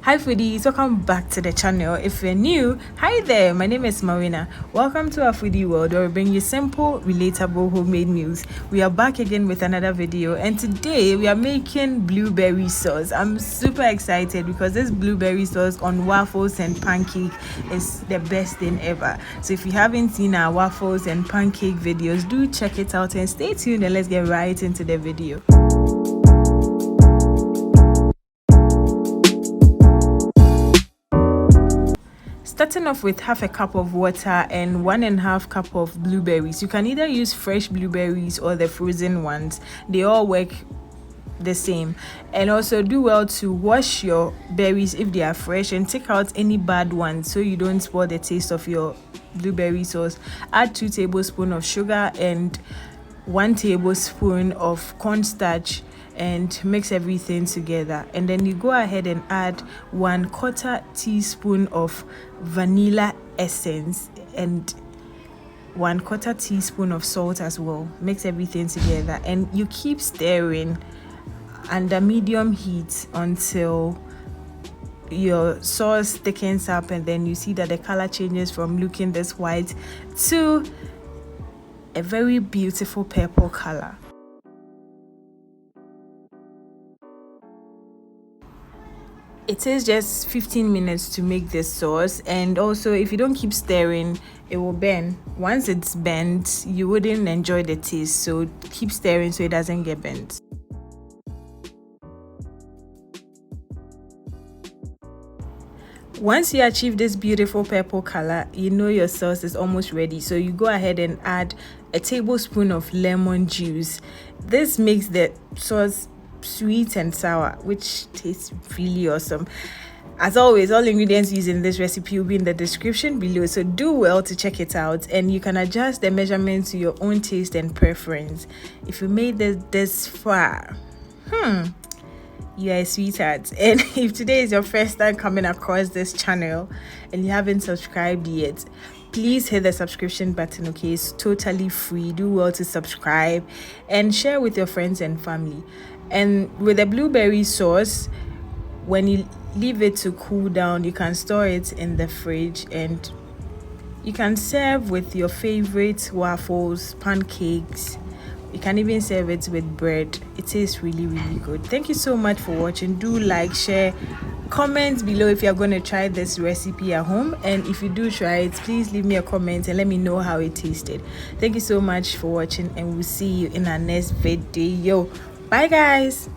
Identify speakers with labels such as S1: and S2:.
S1: Hi foodies, welcome back to the channel. If you're new, hi there, my name is Mawuena. Welcome to our foodie world where we bring you simple, relatable homemade meals. We are back again with another video, and today we are making blueberry sauce. I'm super excited because this blueberry sauce on waffles and pancake is the best thing ever. So if you haven't seen our waffles and pancake videos, do check it out and stay tuned, and let's get right into the video. Starting off with half a cup of water and 1.5 cups of blueberries. You can either use fresh blueberries or the frozen ones. They all work the same. And also do well to wash your berries if they are fresh and take out any bad ones so you don't spoil the taste of your blueberry sauce. Add 2 tablespoons of sugar and 1 tablespoon of cornstarch and mix everything together, and then you go ahead and add 1/4 teaspoon of vanilla essence and 1/4 teaspoon of salt as well. Mix everything together and you keep stirring under medium heat until your sauce thickens up, and then you see that the color changes from looking this white to a very beautiful purple color. It takes just 15 minutes to make this sauce, and also if you don't keep stirring, it will burn. Once it's burnt, you wouldn't enjoy the taste, so keep stirring so it doesn't get burnt. Once you achieve this beautiful purple color, you know your sauce is almost ready, so you go ahead and add a tablespoon of lemon juice. This makes the sauce sweet and sour, which tastes really awesome. As always, all ingredients used in this recipe will be in the description below, so do well to check it out, and you can adjust the measurements to your own taste and preference. If you made this far, you are a sweetheart. And if today is your first time coming across this channel and you haven't subscribed yet, please hit the subscription button. Okay, it's totally free. Do well to subscribe and share with your friends and family. And with the blueberry sauce, when you leave it to cool down, you can store it in the fridge and you can serve with your favorite waffles, pancakes. You can even serve it with bread. It tastes really good. Thank you so much for watching. Do like, share, comment below if you're going to try this recipe at home, and if you do try it, please leave me a comment and let me know how it tasted. Thank you so much for watching, and we'll see you in our next video. Bye guys.